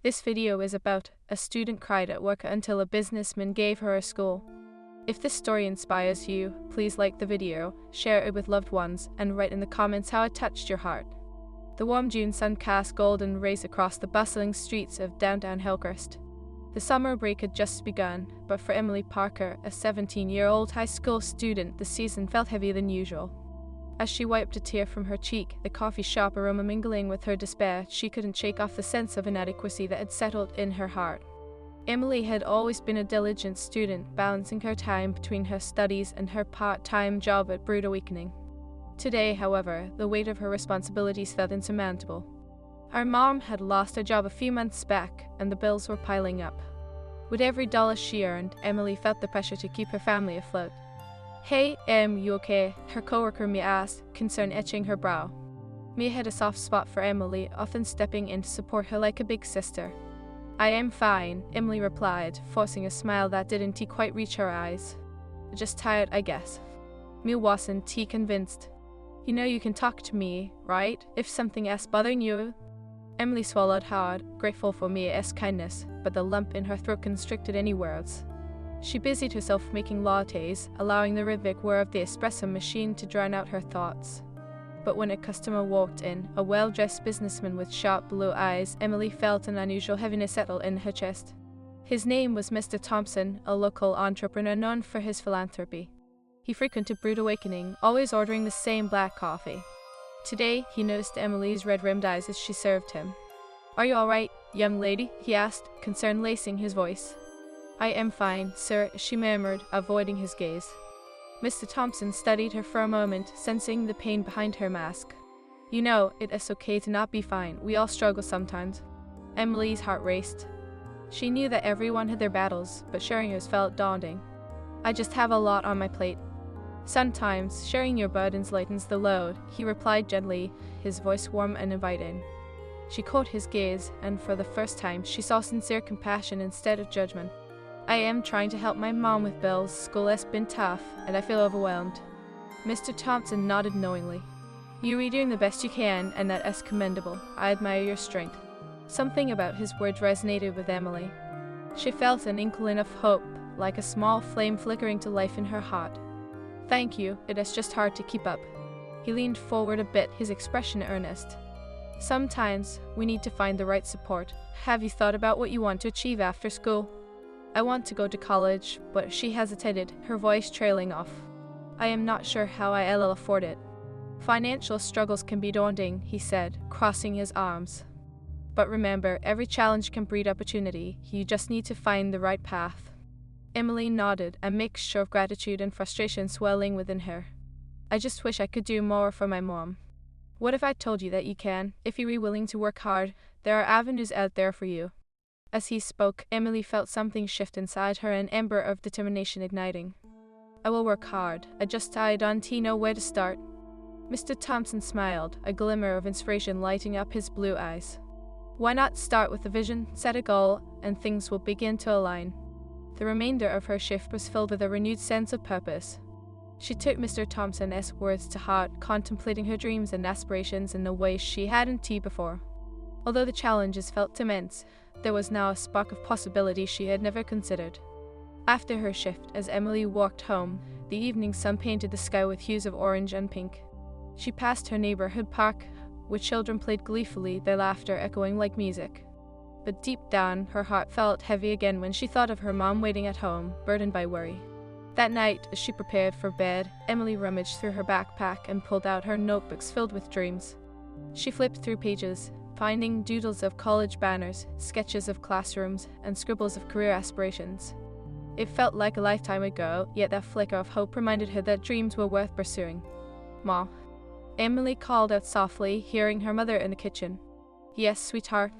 This video is about a student cried at work until a businessman gave her a school. If this story inspires you, please like the video, share it with loved ones, and write in the comments how it touched your heart. The warm June sun cast golden rays across the bustling streets of downtown Hillcrest. The summer break had just begun, but for Emily Parker, a 17-year-old high school student, the season felt heavier than usual. As she wiped a tear from her cheek, the coffee shop aroma mingling with her despair, she couldn't shake off the sense of inadequacy that had settled in her heart. Emily had always been a diligent student, balancing her time between her studies and her part-time job at Brood Awakening. Today, however, the weight of her responsibilities felt insurmountable. Her mom had lost her job a few months back, and the bills were piling up. With every dollar she earned, Emily felt the pressure to keep her family afloat. "Hey, you okay?" her coworker Mia asked, concern etching her brow. Mia had a soft spot for Emily, often stepping in to support her like a big sister. "I am fine," Emily replied, forcing a smile that didn't quite reach her eyes. "Just tired, I guess." Mia wasn't convinced. "You know you can talk to me, right? If something else bothering you?" Emily swallowed hard, grateful for Mia's kindness, but the lump in her throat constricted any words. She busied herself making lattes, allowing the rhythmic whir of the espresso machine to drown out her thoughts. But when a customer walked in, a well-dressed businessman with sharp blue eyes, Emily felt an unusual heaviness settle in her chest. His name was Mr. Thompson, a local entrepreneur known for his philanthropy. He frequented Brood Awakening, always ordering the same black coffee. Today, he noticed Emily's red-rimmed eyes as she served him. "Are you all right, young lady?" he asked, concern lacing his voice. "I am fine, sir," she murmured, avoiding his gaze. Mr. Thompson studied her for a moment, sensing the pain behind her mask. "You know, it is okay to not be fine. We all struggle sometimes." Emily's heart raced. She knew that everyone had their battles, but sharing hers felt daunting. "I just have a lot on my plate." "Sometimes, sharing your burdens lightens the load," he replied gently, his voice warm and inviting. She caught his gaze, and for the first time, she saw sincere compassion instead of judgment. "I am trying to help my mom with bills. School has been tough, and I feel overwhelmed." Mr. Thompson nodded knowingly. "You are doing the best you can, and that is commendable. I admire your strength." Something about his words resonated with Emily. She felt an inkling of hope, like a small flame flickering to life in her heart. "Thank you, it is just hard to keep up." He leaned forward a bit, his expression earnest. "Sometimes, we need to find the right support. Have you thought about what you want to achieve after school?" "I want to go to college," but she hesitated, her voice trailing off. "I am not sure how I'll afford it." "Financial struggles can be daunting," he said, crossing his arms. "But remember, every challenge can breed opportunity. You just need to find the right path." Emily nodded, a mixture of gratitude and frustration swelling within her. "I just wish I could do more for my mom." "What if I told you that you can? If you're willing to work hard, there are avenues out there for you." As he spoke, Emily felt something shift inside her, an ember of determination igniting. "I will work hard. I don't know where to start." Mr. Thompson smiled, a glimmer of inspiration lighting up his blue eyes. "Why not start with a vision, set a goal, and things will begin to align." The remainder of her shift was filled with a renewed sense of purpose. She took Mr. Thompson's words to heart, contemplating her dreams and aspirations in a way she hadn't before. Although the challenges felt immense, there was now a spark of possibility she had never considered. After her shift, as Emily walked home, the evening sun painted the sky with hues of orange and pink. She passed her neighborhood park, where children played gleefully, their laughter echoing like music. But deep down, her heart felt heavy again when she thought of her mom waiting at home, burdened by worry. That night, as she prepared for bed, Emily rummaged through her backpack and pulled out her notebooks filled with dreams. She flipped through pages, finding doodles of college banners, sketches of classrooms, and scribbles of career aspirations. It felt like a lifetime ago, yet that flicker of hope reminded her that dreams were worth pursuing. "Ma." Emily called out softly, hearing her mother in the kitchen. "Yes, sweetheart."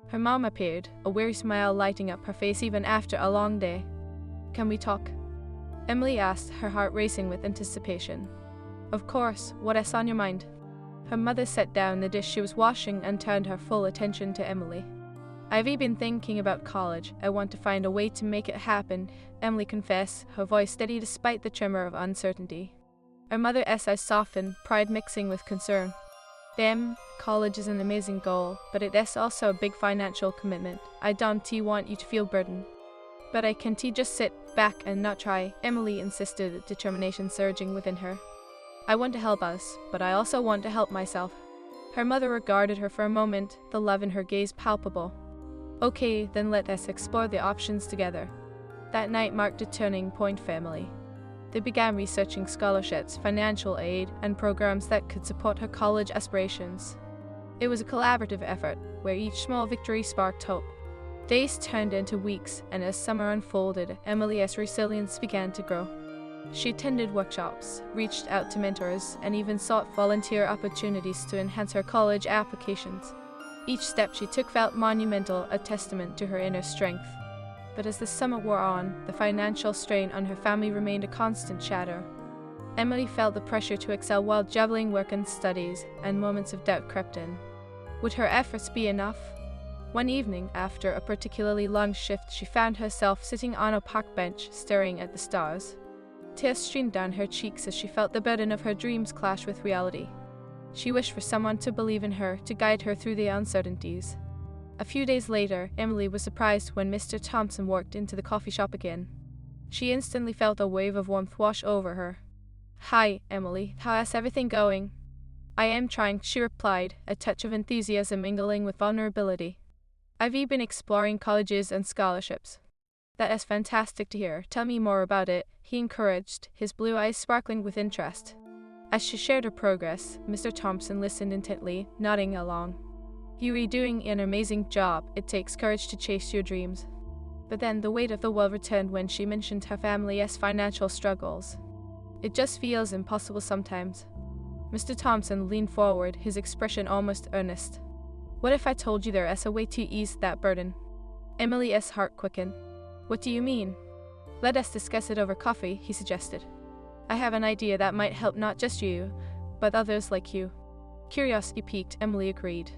Her mom appeared, a weary smile lighting up her face even after a long day. "Can we talk?" Emily asked, her heart racing with anticipation. "Of course, what is on your mind?" Her mother set down the dish she was washing and turned her full attention to Emily. "I've been thinking about college. I want to find a way to make it happen," Emily confessed, her voice steady despite the tremor of uncertainty. Her mother's eyes softened, pride mixing with concern. College is an amazing goal, but it is also a big financial commitment. I don't want you to feel burdened. But I can't just sit back and not try, Emily insisted, determination surging within her. I want to help us, but I also want to help myself. Her mother regarded her for a moment, the love in her gaze palpable. Okay, then let us explore the options together. That night marked a turning point for Emily. They began researching scholarships, financial aid, and programs that could support her college aspirations. It was a collaborative effort, where each small victory sparked hope. Days turned into weeks, and as summer unfolded, Emily's resilience began to grow. She attended workshops, reached out to mentors, and even sought volunteer opportunities to enhance her college applications. Each step she took felt monumental, a testament to her inner strength. But as the summer wore on, the financial strain on her family remained a constant shadow. Emily felt the pressure to excel while juggling work and studies, and moments of doubt crept in. Would her efforts be enough? One evening, after a particularly long shift, she found herself sitting on a park bench, staring at the stars. Tears streamed down her cheeks as she felt the burden of her dreams clash with reality. She wished for someone to believe in her, to guide her through the uncertainties. A few days later, Emily was surprised when Mr. Thompson walked into the coffee shop again. She instantly felt a wave of warmth wash over her. "Hi, Emily, how is everything going?" "I am trying," she replied, a touch of enthusiasm mingling with vulnerability. "I've been exploring colleges and scholarships." "That is fantastic to hear. Tell me more about it," he encouraged, his blue eyes sparkling with interest. As she shared her progress, Mr. Thompson listened intently, nodding along. "You are doing an amazing job. It takes courage to chase your dreams." But then the weight of the world returned when she mentioned her family's financial struggles. "It just feels impossible sometimes." Mr. Thompson leaned forward, his expression almost earnest. "What if I told you there is a way to ease that burden?" Emily's heart quickened. "What do you mean?" "Let us discuss it over coffee," he suggested. "I have an idea that might help not just you, but others like you." Curiosity piqued, Emily agreed.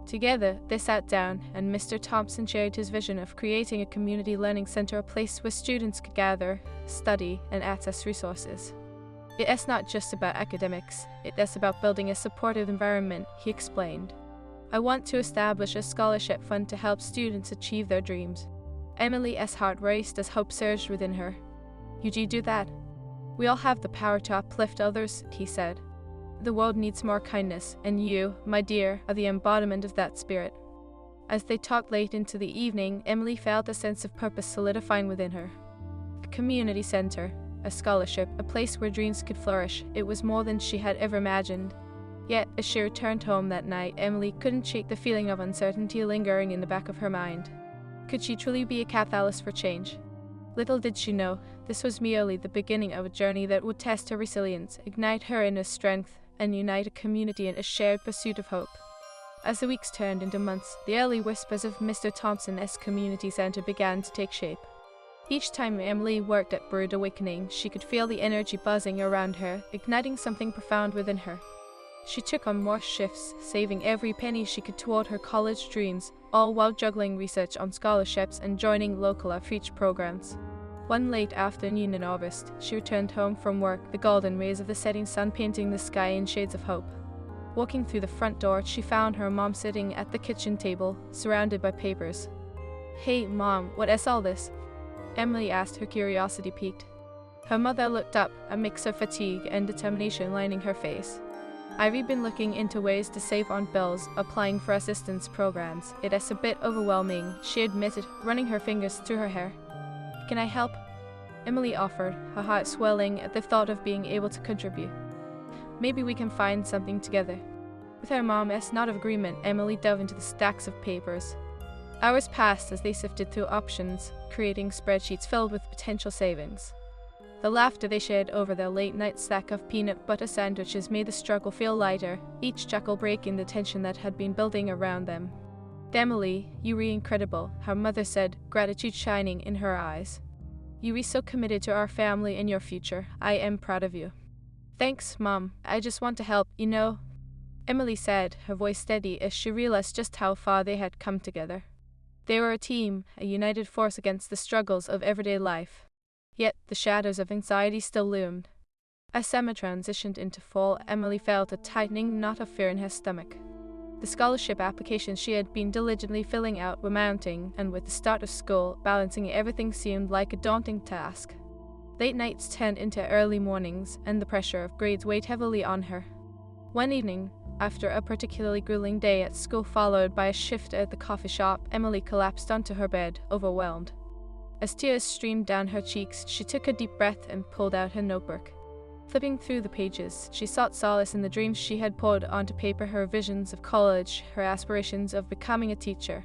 Together, they sat down, and Mr. Thompson shared his vision of creating a community learning center, a place where students could gather, study, and access resources. "It is not just about academics, it is about building a supportive environment," he explained. "I want to establish a scholarship fund to help students achieve their dreams." Emily's heart raced as hope surged within her. "You do that? We all have the power to uplift others," he said. "The world needs more kindness, and you, my dear, are the embodiment of that spirit." As they talked late into the evening, Emily felt a sense of purpose solidifying within her. A community center, a scholarship, a place where dreams could flourish. It was more than she had ever imagined. Yet, as she returned home that night, Emily couldn't shake the feeling of uncertainty lingering in the back of her mind. Could she truly be a catalyst for change? Little did she know, this was merely the beginning of a journey that would test her resilience, ignite her inner strength, and unite a community in a shared pursuit of hope. As the weeks turned into months, the early whispers of Mr. Thompson's community center began to take shape. Each time Emily worked at Brood Awakening, she could feel the energy buzzing around her, igniting something profound within her. She took on more shifts, saving every penny she could toward her college dreams, all while juggling research on scholarships and joining local outreach programs. One late afternoon in August, she returned home from work, the golden rays of the setting sun painting the sky in shades of hope. Walking through the front door, she found her mom sitting at the kitchen table, surrounded by papers. "Hey, Mom, what is all this?" Emily asked, her curiosity piqued. Her mother looked up, a mix of fatigue and determination lining her face. "I've been looking into ways to save on bills, applying for assistance programs. It is a bit overwhelming," she admitted, running her fingers through her hair. "Can I help?" Emily offered, her heart swelling at the thought of being able to contribute. "Maybe we can find something together." With her mom's nod of agreement, Emily dove into the stacks of papers. Hours passed as they sifted through options, creating spreadsheets filled with potential savings. The laughter they shared over their late-night stack of peanut butter sandwiches made the struggle feel lighter, each chuckle breaking the tension that had been building around them. "Emily, you were incredible," her mother said, gratitude shining in her eyes. "You were so committed to our family and your future. I am proud of you." "Thanks, Mom. I just want to help, you know," Emily said, her voice steady as she realized just how far they had come together. They were a team, a united force against the struggles of everyday life. Yet the shadows of anxiety still loomed. As summer transitioned into fall, Emily felt a tightening knot of fear in her stomach. The scholarship applications she had been diligently filling out were mounting, and with the start of school, balancing everything seemed like a daunting task. Late nights turned into early mornings, and the pressure of grades weighed heavily on her. One evening, after a particularly grueling day at school followed by a shift at the coffee shop, Emily collapsed onto her bed, overwhelmed. As tears streamed down her cheeks, she took a deep breath and pulled out her notebook. Flipping through the pages, she sought solace in the dreams she had poured onto paper, her visions of college, her aspirations of becoming a teacher.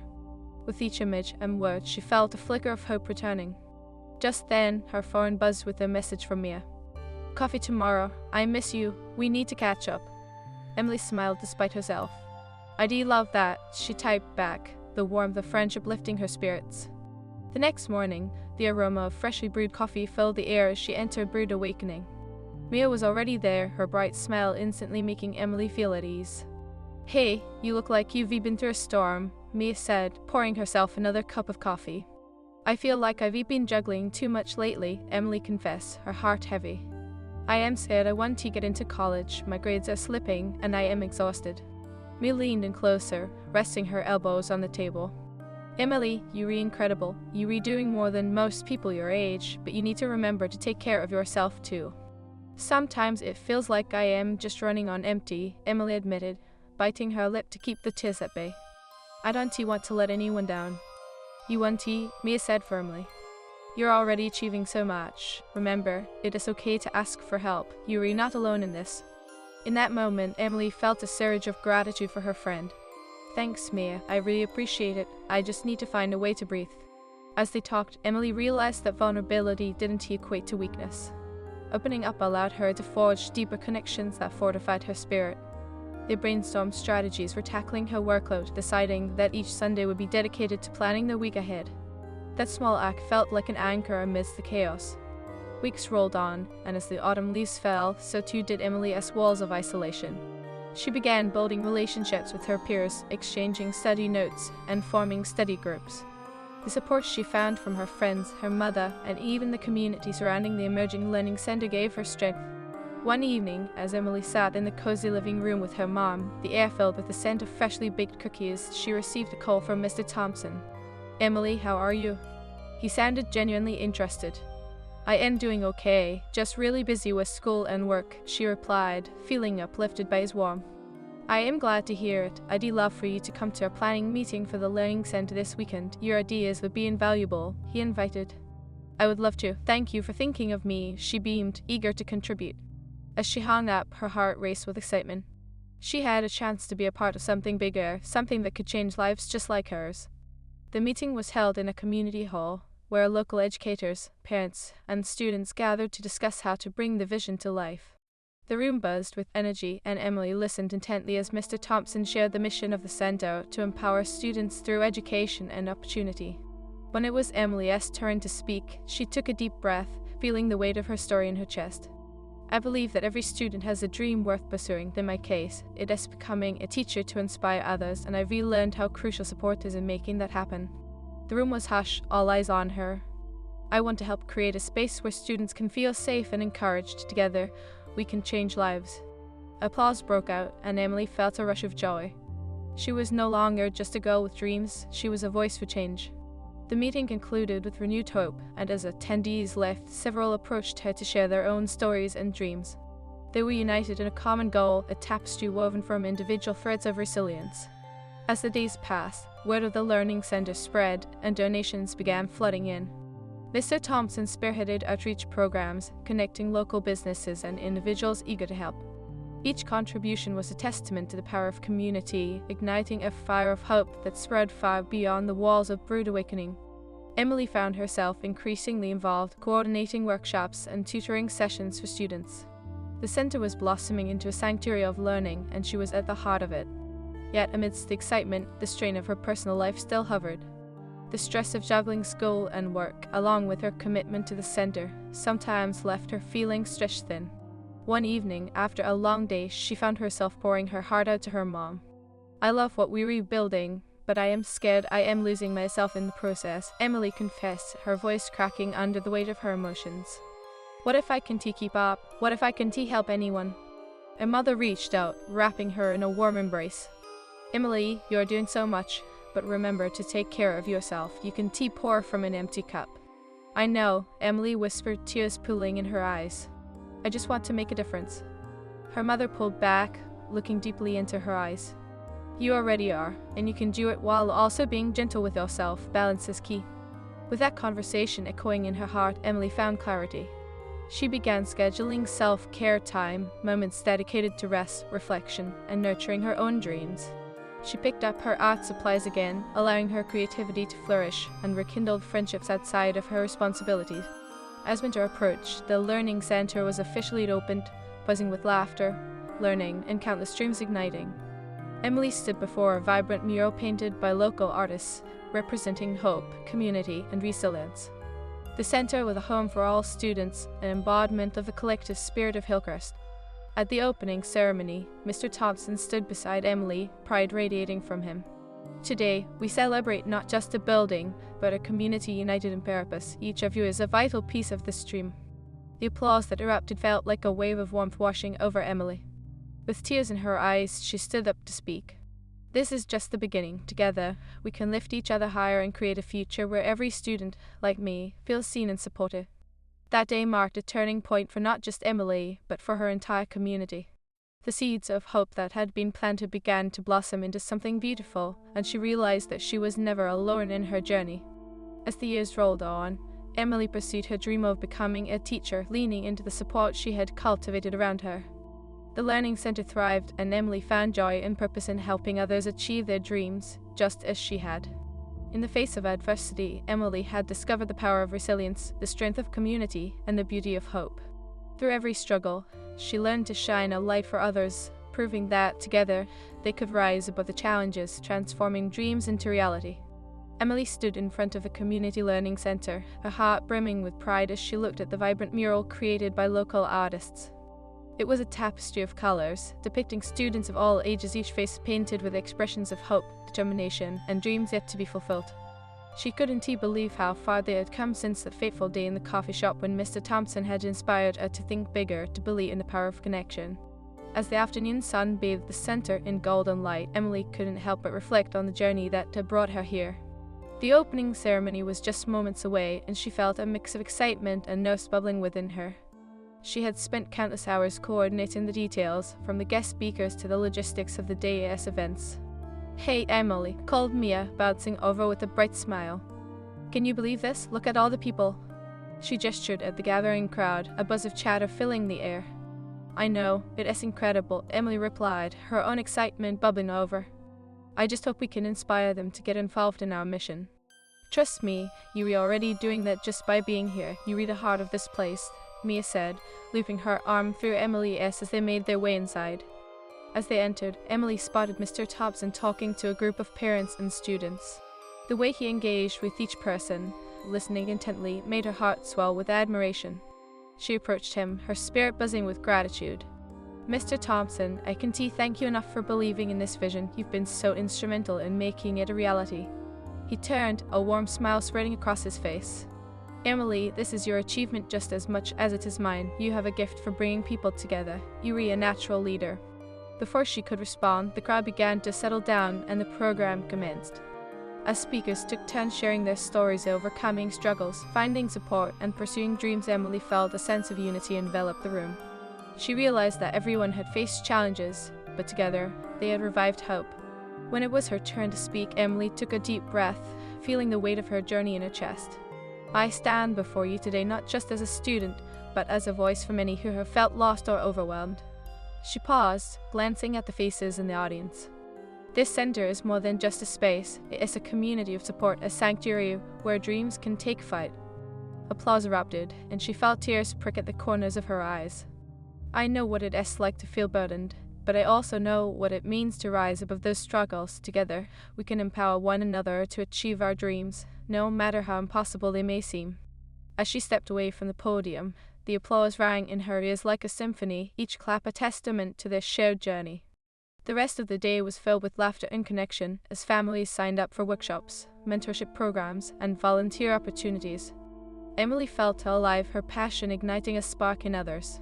With each image and word, she felt a flicker of hope returning. Just then, her phone buzzed with a message from Mia. "Coffee tomorrow. I miss you. We need to catch up." Emily smiled despite herself. "I do love that," she typed back, the warmth of friendship lifting her spirits. The next morning, the aroma of freshly brewed coffee filled the air as she entered Brewed Awakening. Mia was already there, her bright smile instantly making Emily feel at ease. "Hey, you look like you've been through a storm," Mia said, pouring herself another cup of coffee. "I feel like I've been juggling too much lately," Emily confessed, her heart heavy. "I am scared I want to get into college, my grades are slipping, and I am exhausted." Mia leaned in closer, resting her elbows on the table. "Emily, you're incredible. You're doing more than most people your age, but you need to remember to take care of yourself too." "Sometimes it feels like I am just running on empty," Emily admitted, biting her lip to keep the tears at bay. "I don't want to let anyone down." "You won't," Mia said firmly. "You're already achieving so much. Remember, it is okay to ask for help. You're not alone in this." In that moment, Emily felt a surge of gratitude for her friend. "Thanks, Mia. I really appreciate it. I just need to find a way to breathe." As they talked, Emily realized that vulnerability didn't equate to weakness. Opening up allowed her to forge deeper connections that fortified her spirit. They brainstormed strategies for tackling her workload, deciding that each Sunday would be dedicated to planning the week ahead. That small act felt like an anchor amidst the chaos. Weeks rolled on, and as the autumn leaves fell, so too did Emily's walls of isolation. She began building relationships with her peers, exchanging study notes, and forming study groups. The support she found from her friends, her mother, and even the community surrounding the emerging learning center gave her strength. One evening, as Emily sat in the cozy living room with her mom, the air filled with the scent of freshly baked cookies, she received a call from Mr. Thompson. "Emily, how are you?" He sounded genuinely interested. "I am doing okay, just really busy with school and work," she replied, feeling uplifted by his warmth. "I am glad to hear it. I'd love for you to come to our planning meeting for the Learning Center this weekend. Your ideas would be invaluable," he invited. "I would love to. Thank you for thinking of me," she beamed, eager to contribute. As she hung up, her heart raced with excitement. She had a chance to be a part of something bigger, something that could change lives just like hers. The meeting was held in a community hall, where local educators, parents, and students gathered to discuss how to bring the vision to life. The room buzzed with energy, and Emily listened intently as Mr. Thompson shared the mission of the center to empower students through education and opportunity. When it was Emily's turn to speak, she took a deep breath, feeling the weight of her story in her chest. "I believe that every student has a dream worth pursuing. In my case, it is becoming a teacher to inspire others, and I've really learned how crucial support is in making that happen." The room was hushed, all eyes on her. "I want to help create a space where students can feel safe and encouraged. Together, we can change lives." Applause broke out, and Emily felt a rush of joy. She was no longer just a girl with dreams, she was a voice for change. The meeting concluded with renewed hope, and as attendees left, several approached her to share their own stories and dreams. They were united in a common goal, a tapestry woven from individual threads of resilience. As the days passed, word of the Learning Center spread, and donations began flooding in. Mr. Thompson spearheaded outreach programs, connecting local businesses and individuals eager to help. Each contribution was a testament to the power of community, igniting a fire of hope that spread far beyond the walls of Brewed Awakening. Emily found herself increasingly involved, coordinating workshops and tutoring sessions for students. The center was blossoming into a sanctuary of learning, and she was at the heart of it. Yet amidst the excitement, the strain of her personal life still hovered. The stress of juggling school and work, along with her commitment to the center, sometimes left her feeling stretched thin. One evening, after a long day, she found herself pouring her heart out to her mom. "I love what we're rebuilding, but I am scared I am losing myself in the process," Emily confessed, her voice cracking under the weight of her emotions. What if I can keep up? What if I can help anyone? Her mother reached out, wrapping her in a warm embrace. Emily, you are doing so much, but remember to take care of yourself. You can pour from an empty cup. I know, Emily whispered, tears pooling in her eyes. I just want to make a difference. Her mother pulled back, looking deeply into her eyes. You already are, and you can do it while also being gentle with yourself. Balance is key. With that conversation echoing in her heart, Emily found clarity. She began scheduling self-care time, moments dedicated to rest, reflection, and nurturing her own dreams. She picked up her art supplies again, allowing her creativity to flourish, and rekindled friendships outside of her responsibilities. As winter approached, the Learning Center was officially opened, buzzing with laughter, learning, and countless dreams igniting. Emily stood before a vibrant mural painted by local artists, representing hope, community, and resilience. The center was a home for all students, an embodiment of the collective spirit of Hillcrest. At the opening ceremony, Mr. Thompson stood beside Emily, pride radiating from him. Today, we celebrate not just a building, but a community united in purpose. Each of you is a vital piece of this dream. The applause that erupted felt like a wave of warmth washing over Emily. With tears in her eyes, she stood up to speak. This is just the beginning. Together, we can lift each other higher and create a future where every student, like me, feels seen and supported. That day marked a turning point for not just Emily, but for her entire community. The seeds of hope that had been planted began to blossom into something beautiful, and she realized that she was never alone in her journey. As the years rolled on, Emily pursued her dream of becoming a teacher, leaning into the support she had cultivated around her. The Learning Center thrived, and Emily found joy and purpose in helping others achieve their dreams, just as she had. In the face of adversity, Emily had discovered the power of resilience, the strength of community, and the beauty of hope. Through every struggle, she learned to shine a light for others, proving that, together, they could rise above the challenges, transforming dreams into reality. Emily stood in front of the Community Learning Center, her heart brimming with pride as she looked at the vibrant mural created by local artists. It was a tapestry of colors, depicting students of all ages, each face painted with expressions of hope, determination, and dreams yet to be fulfilled. She couldn't believe how far they had come since that fateful day in the coffee shop when Mr. Thompson had inspired her to think bigger, to believe in the power of connection. As the afternoon sun bathed the center in golden light, Emily couldn't help but reflect on the journey that had brought her here. The opening ceremony was just moments away, and she felt a mix of excitement and nerves bubbling within her. She had spent countless hours coordinating the details, from the guest speakers to the logistics of the day's events. "Hey, Emily," called Mia, bouncing over with a bright smile. "Can you believe this? Look at all the people." She gestured at the gathering crowd, a buzz of chatter filling the air. "I know, it is incredible," Emily replied, her own excitement bubbling over. "I just hope we can inspire them to get involved in our mission." "Trust me, you are already doing that just by being here. You read the heart of this place," Mia said, looping her arm through Emily's as they made their way inside. As they entered, Emily spotted Mr. Thompson talking to a group of parents and students. The way he engaged with each person, listening intently, made her heart swell with admiration. She approached him, her spirit buzzing with gratitude. "Mr. Thompson, I can't thank you enough for believing in this vision. You've been so instrumental in making it a reality." He turned, a warm smile spreading across his face. "Emily, this is your achievement just as much as it is mine. You have a gift for bringing people together. You are a natural leader." Before she could respond, the crowd began to settle down and the program commenced. As speakers took turns sharing their stories of overcoming struggles, finding support, and pursuing dreams, Emily felt a sense of unity envelop the room. She realized that everyone had faced challenges, but together, they had revived hope. When it was her turn to speak, Emily took a deep breath, feeling the weight of her journey in her chest. "I stand before you today not just as a student, but as a voice for many who have felt lost or overwhelmed." She paused, glancing at the faces in the audience. This center is more than just a space. It is a community of support, a sanctuary where dreams can take flight. Applause erupted, and she felt tears prick at the corners of her eyes. "I know what it is like to feel burdened, but I also know what it means to rise above those struggles. Together, we can empower one another to achieve our dreams, no matter how impossible they may seem." As she stepped away from the podium, the applause rang in her ears like a symphony, each clap a testament to their shared journey. The rest of the day was filled with laughter and connection as families signed up for workshops, mentorship programs, and volunteer opportunities. Emily felt alive, her passion igniting a spark in others.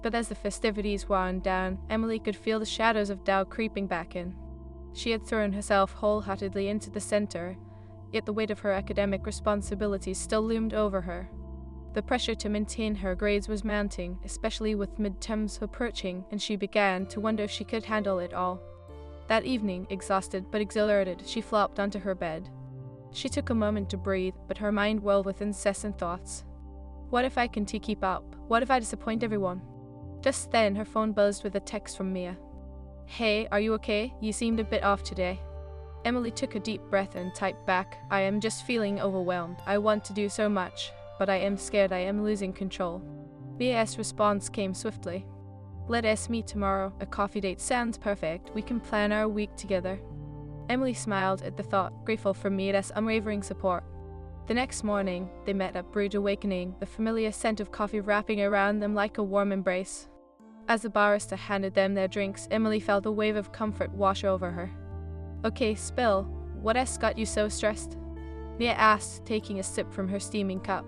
But as the festivities wound down, Emily could feel the shadows of doubt creeping back in. She had thrown herself wholeheartedly into the center, yet the weight of her academic responsibilities still loomed over her. The pressure to maintain her grades was mounting, especially with midterms approaching, and she began to wonder if she could handle it all. That evening, exhausted but exhilarated, she flopped onto her bed. She took a moment to breathe, but her mind whirled with incessant thoughts. What if I can't keep up? What if I disappoint everyone? Just then, her phone buzzed with a text from Mia. "Hey, are you okay? You seemed a bit off today." Emily took a deep breath and typed back, "I am just feeling overwhelmed. I want to do so much, but I am scared I am losing control." Mia's response came swiftly. "Let us meet tomorrow. A coffee date sounds perfect. We can plan our week together." Emily smiled at the thought, grateful for Mia's unwavering support. The next morning, they met at Brewed Awakening, the familiar scent of coffee wrapping around them like a warm embrace. As the barista handed them their drinks, Emily felt a wave of comfort wash over her. "Okay, spill. What else got you so stressed?" Mia asked, taking a sip from her steaming cup.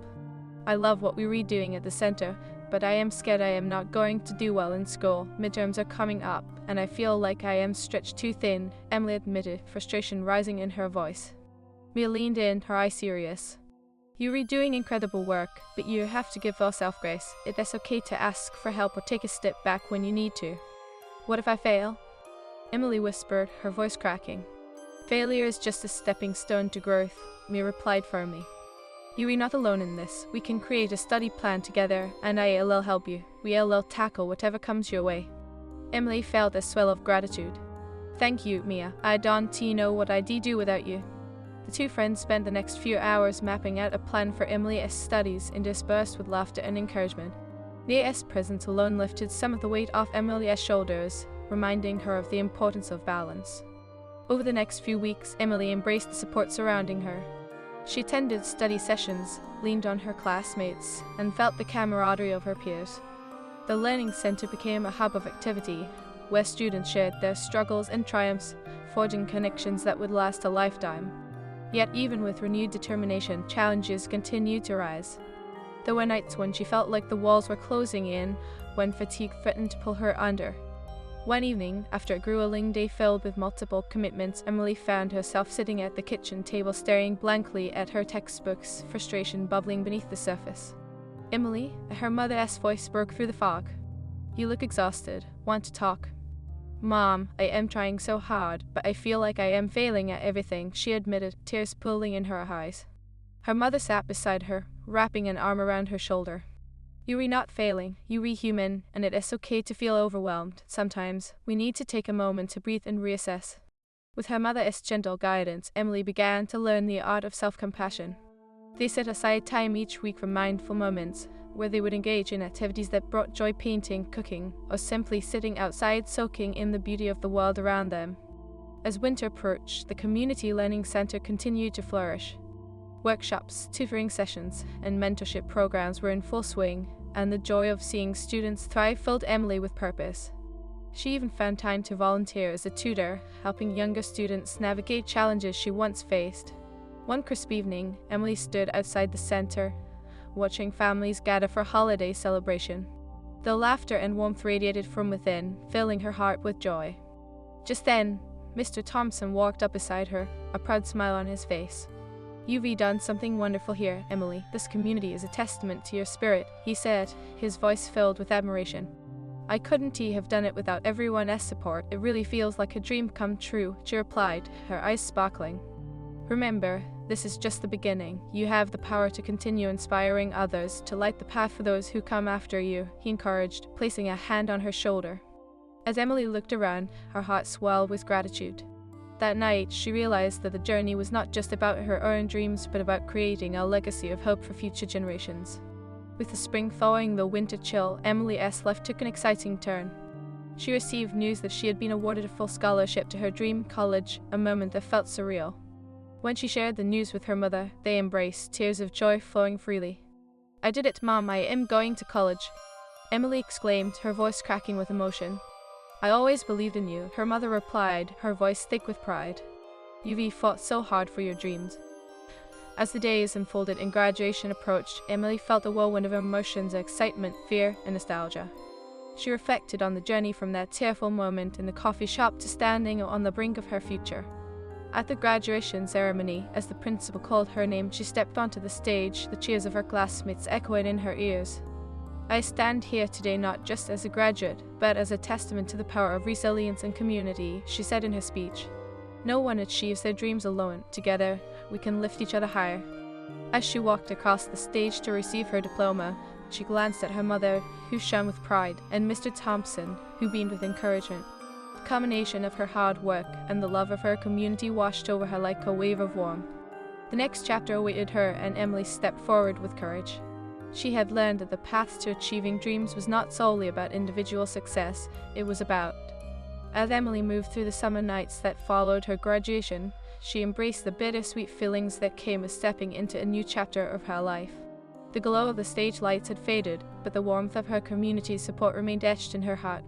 "I love what we're redoing at the center, but I am scared I am not going to do well in school. Midterms are coming up, and I feel like I am stretched too thin," Emily admitted, frustration rising in her voice. Mia leaned in, her eyes serious. "You're redoing incredible work, but you have to give yourself grace. It is okay to ask for help or take a step back when you need to." "What if I fail?" Emily whispered, her voice cracking. "Failure is just a stepping stone to growth," Mia replied firmly. "You are not alone in this. We can create a study plan together, and I'll help you. We'll tackle whatever comes your way." Emily felt a swell of gratitude. "Thank you, Mia. I don't know what I'd do without you." The two friends spent the next few hours mapping out a plan for Emily's studies, interspersed with laughter and encouragement. Mia's presence alone lifted some of the weight off Emily's shoulders, reminding her of the importance of balance. Over the next few weeks, Emily embraced the support surrounding her. She attended study sessions, leaned on her classmates, and felt the camaraderie of her peers. The Learning Center became a hub of activity, where students shared their struggles and triumphs, forging connections that would last a lifetime. Yet even with renewed determination, challenges continued to rise. There were nights when she felt like the walls were closing in, when fatigue threatened to pull her under. One evening, after a grueling day filled with multiple commitments, Emily found herself sitting at the kitchen table staring blankly at her textbooks, frustration bubbling beneath the surface. "Emily," her mother's voice broke through the fog. "You look exhausted. Want to talk?" "Mom, I am trying so hard, but I feel like I am failing at everything," she admitted, tears pooling in her eyes. Her mother sat beside her, wrapping an arm around her shoulder. "You are not failing, you are human, and it is okay to feel overwhelmed. Sometimes, we need to take a moment to breathe and reassess." With her mother's gentle guidance, Emily began to learn the art of self-compassion. They set aside time each week for mindful moments, where they would engage in activities that brought joy, painting, cooking, or simply sitting outside soaking in the beauty of the world around them. As winter approached, the Community Learning Center continued to flourish. Workshops, tutoring sessions, and mentorship programs were in full swing, and the joy of seeing students thrive filled Emily with purpose. She even found time to volunteer as a tutor, helping younger students navigate challenges she once faced. One crisp evening, Emily stood outside the center, watching families gather for holiday celebration. The laughter and warmth radiated from within, filling her heart with joy. Just then, Mr. Thompson walked up beside her, a proud smile on his face. "You've done something wonderful here, Emily. This community is a testament to your spirit," he said, his voice filled with admiration. "I couldn't have done it without everyone's support. It really feels like a dream come true," she replied, her eyes sparkling. "Remember, this is just the beginning. You have the power to continue inspiring others, to light the path for those who come after you," he encouraged, placing a hand on her shoulder. As Emily looked around, her heart swelled with gratitude. That night, she realized that the journey was not just about her own dreams, but about creating a legacy of hope for future generations. With the spring thawing the winter chill, Emily's life took an exciting turn. She received news that she had been awarded a full scholarship to her dream college, a moment that felt surreal. When she shared the news with her mother, they embraced, tears of joy flowing freely. "I did it, Mom, I am going to college," Emily exclaimed, her voice cracking with emotion. "I always believed in you," her mother replied, her voice thick with pride. "You've fought so hard for your dreams." As the days unfolded and graduation approached, Emily felt a whirlwind of emotions, excitement, fear, and nostalgia. She reflected on the journey from that tearful moment in the coffee shop to standing on the brink of her future. At the graduation ceremony, as the principal called her name, she stepped onto the stage, the cheers of her classmates echoing in her ears. "I stand here today not just as a graduate, but as a testament to the power of resilience and community," she said in her speech. "No one achieves their dreams alone. Together, we can lift each other higher." As she walked across the stage to receive her diploma, she glanced at her mother, who shone with pride, and Mr. Thompson, who beamed with encouragement. The combination of her hard work and the love of her community washed over her like a wave of warmth. The next chapter awaited her, and Emily stepped forward with courage. She had learned that the path to achieving dreams was not solely about individual success, it was about. As Emily moved through the summer nights that followed her graduation, she embraced the bittersweet feelings that came with stepping into a new chapter of her life. The glow of the stage lights had faded, but the warmth of her community's support remained etched in her heart.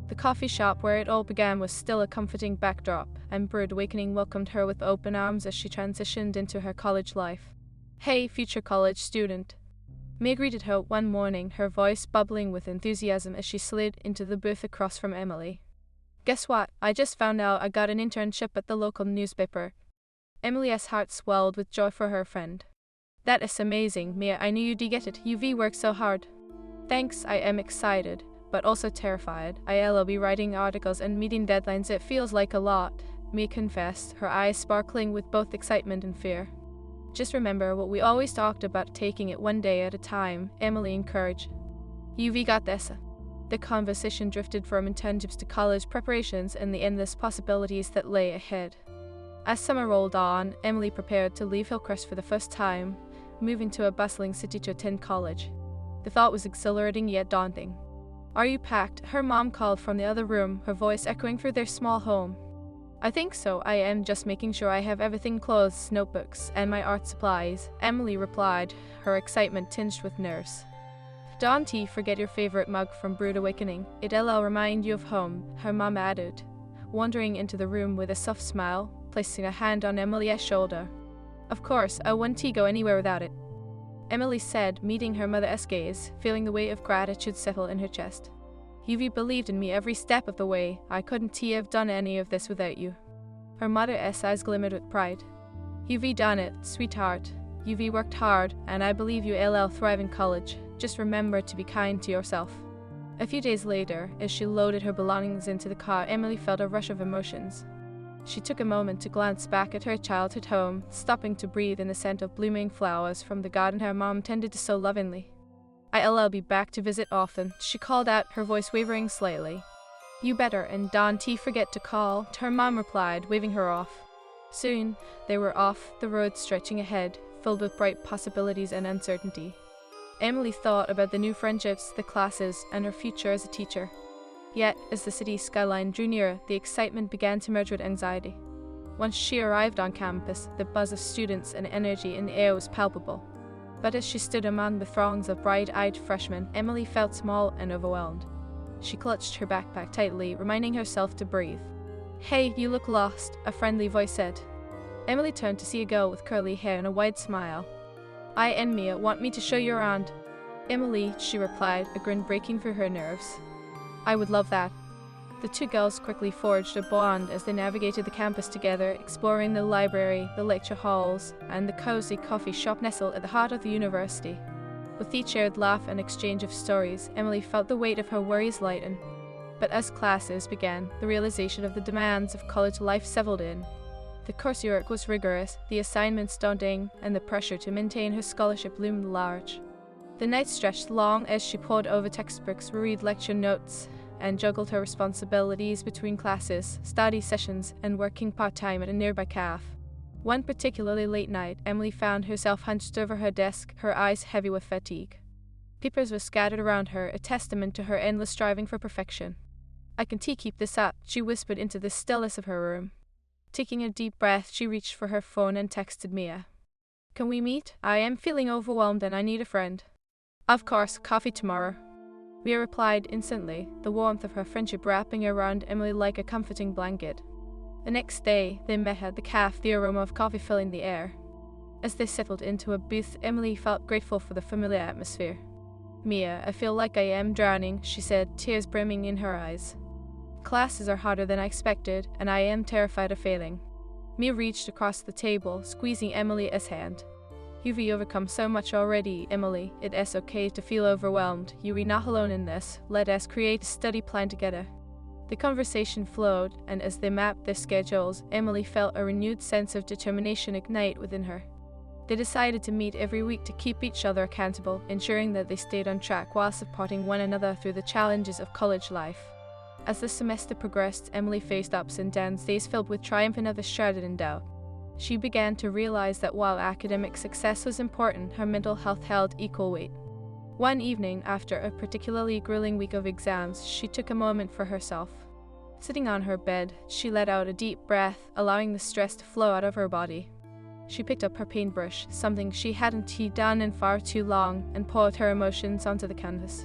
The coffee shop where it all began was still a comforting backdrop, and Brood Awakening welcomed her with open arms as she transitioned into her college life. "Hey, future college student." May greeted her one morning, her voice bubbling with enthusiasm as she slid into the booth across from Emily. "Guess what? I just found out I got an internship at the local newspaper." Emily's heart swelled with joy for her friend. "That is amazing, Mia. I knew you'd get it. UV worked so hard." "Thanks. I am excited, but also terrified. I'll be writing articles and meeting deadlines. It feels like a lot," Mia confessed, her eyes sparkling with both excitement and fear. "Just remember what we always talked about, taking it one day at a time," Emily encouraged. "UV got this." The conversation drifted from internships to college preparations and the endless possibilities that lay ahead. As summer rolled on, Emily prepared to leave Hillcrest for the first time, moving to a bustling city to attend college. The thought was exhilarating yet daunting. "Are you packed?" her mom called from the other room, her voice echoing through their small home. "I think so. I am just making sure I have everything: clothes, notebooks, and my art supplies," Emily replied, her excitement tinged with nerves. "Don't forget your favorite mug from Brood Awakening. It'll remind you of home," her mom added, wandering into the room with a soft smile, placing a hand on Emily's shoulder. "Of course, I wouldn't go anywhere without it," Emily said, meeting her mother's gaze, feeling the weight of gratitude settle in her chest. "You've believed in me every step of the way. I couldn't have done any of this without you." Her mother's eyes glimmered with pride. "You've done it, sweetheart. You've worked hard, and I believe you'll thrive in college. Just remember to be kind to yourself." A few days later, as she loaded her belongings into the car, Emily felt a rush of emotions. She took a moment to glance back at her childhood home, stopping to breathe in the scent of blooming flowers from the garden her mom tended to so lovingly. "I'll be back to visit often," she called out, her voice wavering slightly. "You better, and don't forget to call," her mom replied, waving her off. Soon, they were off, the road stretching ahead, filled with bright possibilities and uncertainty. Emily thought about the new friendships, the classes, and her future as a teacher. Yet, as the city's skyline drew nearer, the excitement began to merge with anxiety. Once she arrived on campus, the buzz of students and energy in the air was palpable. But as she stood among the throngs of bright-eyed freshmen, Emily felt small and overwhelmed. She clutched her backpack tightly, reminding herself to breathe. "Hey, you look lost," a friendly voice said. Emily turned to see a girl with curly hair and a wide smile. "I and Mia want me to show you around." "Emily," she replied, a grin breaking through her nerves. "I would love that." The two girls quickly forged a bond as they navigated the campus together, exploring the library, the lecture halls, and the cozy coffee shop nestled at the heart of the university. With each shared laugh and exchange of stories, Emily felt the weight of her worries lighten. But as classes began, the realization of the demands of college life settled in. The coursework was rigorous, the assignments daunting, and the pressure to maintain her scholarship loomed large. The nights stretched long as she pored over textbooks, reread lecture notes, and juggled her responsibilities between classes, study sessions, and working part-time at a nearby cafe. One particularly late night, Emily found herself hunched over her desk, her eyes heavy with fatigue. Papers were scattered around her, a testament to her endless striving for perfection. "I can't keep this up," she whispered into the stillness of her room. Taking a deep breath, she reached for her phone and texted Mia. "Can we meet? I am feeling overwhelmed and I need a friend." "Of course, coffee tomorrow." Mia replied instantly, the warmth of her friendship wrapping around Emily like a comforting blanket. The next day, they met at the cafe, the aroma of coffee filling the air. As they settled into a booth, Emily felt grateful for the familiar atmosphere. "Mia, I feel like I am drowning," she said, tears brimming in her eyes. "Classes are harder than I expected, and I am terrified of failing." Mia reached across the table, squeezing Emily's hand. "You've overcome so much already, Emily. It is okay to feel overwhelmed. You're not alone in this. Let us create a study plan together." The conversation flowed, and as they mapped their schedules, Emily felt a renewed sense of determination ignite within her. They decided to meet every week to keep each other accountable, ensuring that they stayed on track while supporting one another through the challenges of college life. As the semester progressed, Emily faced ups and downs, days filled with triumph and others shrouded in doubt. She began to realize that while academic success was important, her mental health held equal weight. One evening, after a particularly grueling week of exams, she took a moment for herself. Sitting on her bed, she let out a deep breath, allowing the stress to flow out of her body. She picked up her paintbrush, something she hadn't done in far too long, and poured her emotions onto the canvas.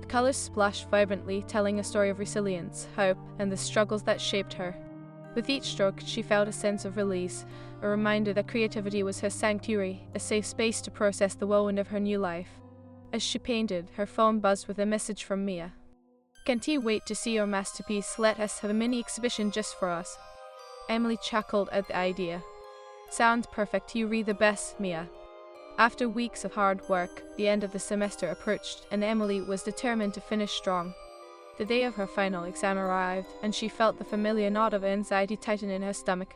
The colors splashed vibrantly, telling a story of resilience, hope, and the struggles that shaped her. With each stroke, she felt a sense of release, a reminder that creativity was her sanctuary, a safe space to process the whirlwind of her new life. As she painted, her phone buzzed with a message from Mia. "Can't you wait to see your masterpiece? Let us have a mini exhibition just for us." Emily chuckled at the idea. "Sounds perfect. You read the best, Mia." After weeks of hard work, the end of the semester approached, and Emily was determined to finish strong. The day of her final exam arrived, and she felt the familiar knot of anxiety tighten in her stomach.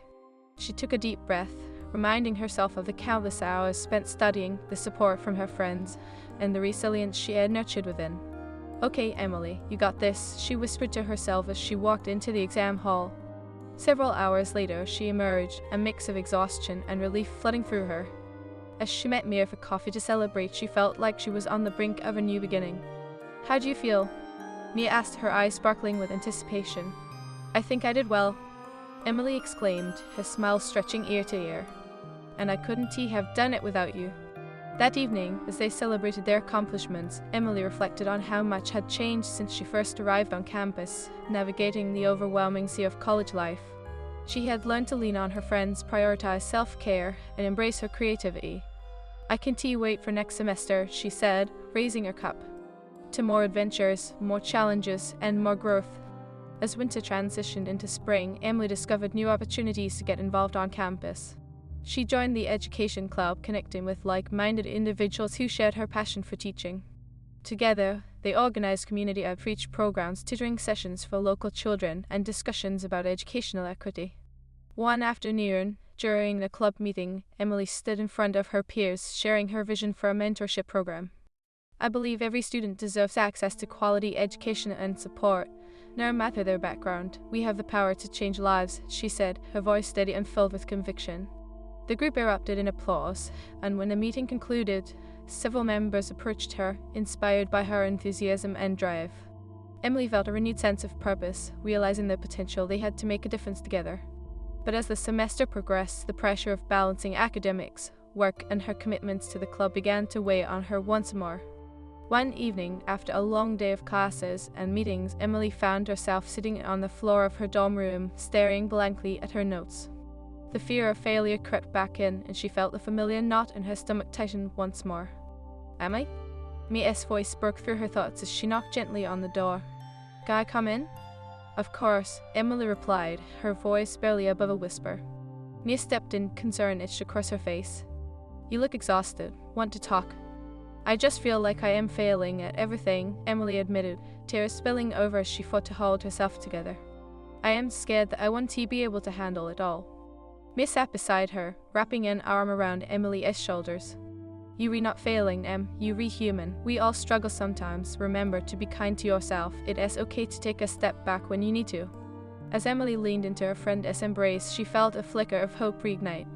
She took a deep breath, reminding herself of the countless hours spent studying, the support from her friends, and the resilience she had nurtured within. "Okay, Emily, you got this," she whispered to herself as she walked into the exam hall. Several hours later, she emerged, a mix of exhaustion and relief flooding through her. As she met Mia for coffee to celebrate, she felt like she was on the brink of a new beginning. "How do you feel?" Mia asked, her eyes sparkling with anticipation. "I think I did well," Emily exclaimed, her smile stretching ear to ear. "And I couldn't have done it without you." That evening, as they celebrated their accomplishments, Emily reflected on how much had changed since she first arrived on campus, navigating the overwhelming sea of college life. She had learned to lean on her friends, prioritize self-care, and embrace her creativity. "I can't wait for next semester," she said, raising her cup. "To more adventures, more challenges, and more growth." As winter transitioned into spring, Emily discovered new opportunities to get involved on campus. She joined the education club, connecting with like-minded individuals who shared her passion for teaching. Together, they organized community outreach programs, tutoring sessions for local children, and discussions about educational equity. One afternoon, during the club meeting, Emily stood in front of her peers, sharing her vision for a mentorship program. "I believe every student deserves access to quality education and support. No matter their background, we have the power to change lives," she said, her voice steady and filled with conviction. The group erupted in applause, and when the meeting concluded, several members approached her, inspired by her enthusiasm and drive. Emily felt a renewed sense of purpose, realizing the potential they had to make a difference together. But as the semester progressed, the pressure of balancing academics, work, and her commitments to the club began to weigh on her once more. One evening, after a long day of classes and meetings, Emily found herself sitting on the floor of her dorm room, staring blankly at her notes. The fear of failure crept back in, and she felt the familiar knot in her stomach tighten once more. "Emily?" Mia's voice broke through her thoughts as she knocked gently on the door. "Can I come in?" "Of course," Emily replied, her voice barely above a whisper. Mia stepped in, concern itched across her face. "You look exhausted. Want to talk?" "I just feel like I am failing at everything," Emily admitted, tears spilling over as she fought to hold herself together. "I am scared that I won't be able to handle it all." Mia sat beside her, wrapping an arm around Emily's shoulders. "You not failing, Em. You human. We all struggle sometimes. Remember to be kind to yourself. It is okay to take a step back when you need to." As Emily leaned into her friend's embrace, she felt a flicker of hope reignite.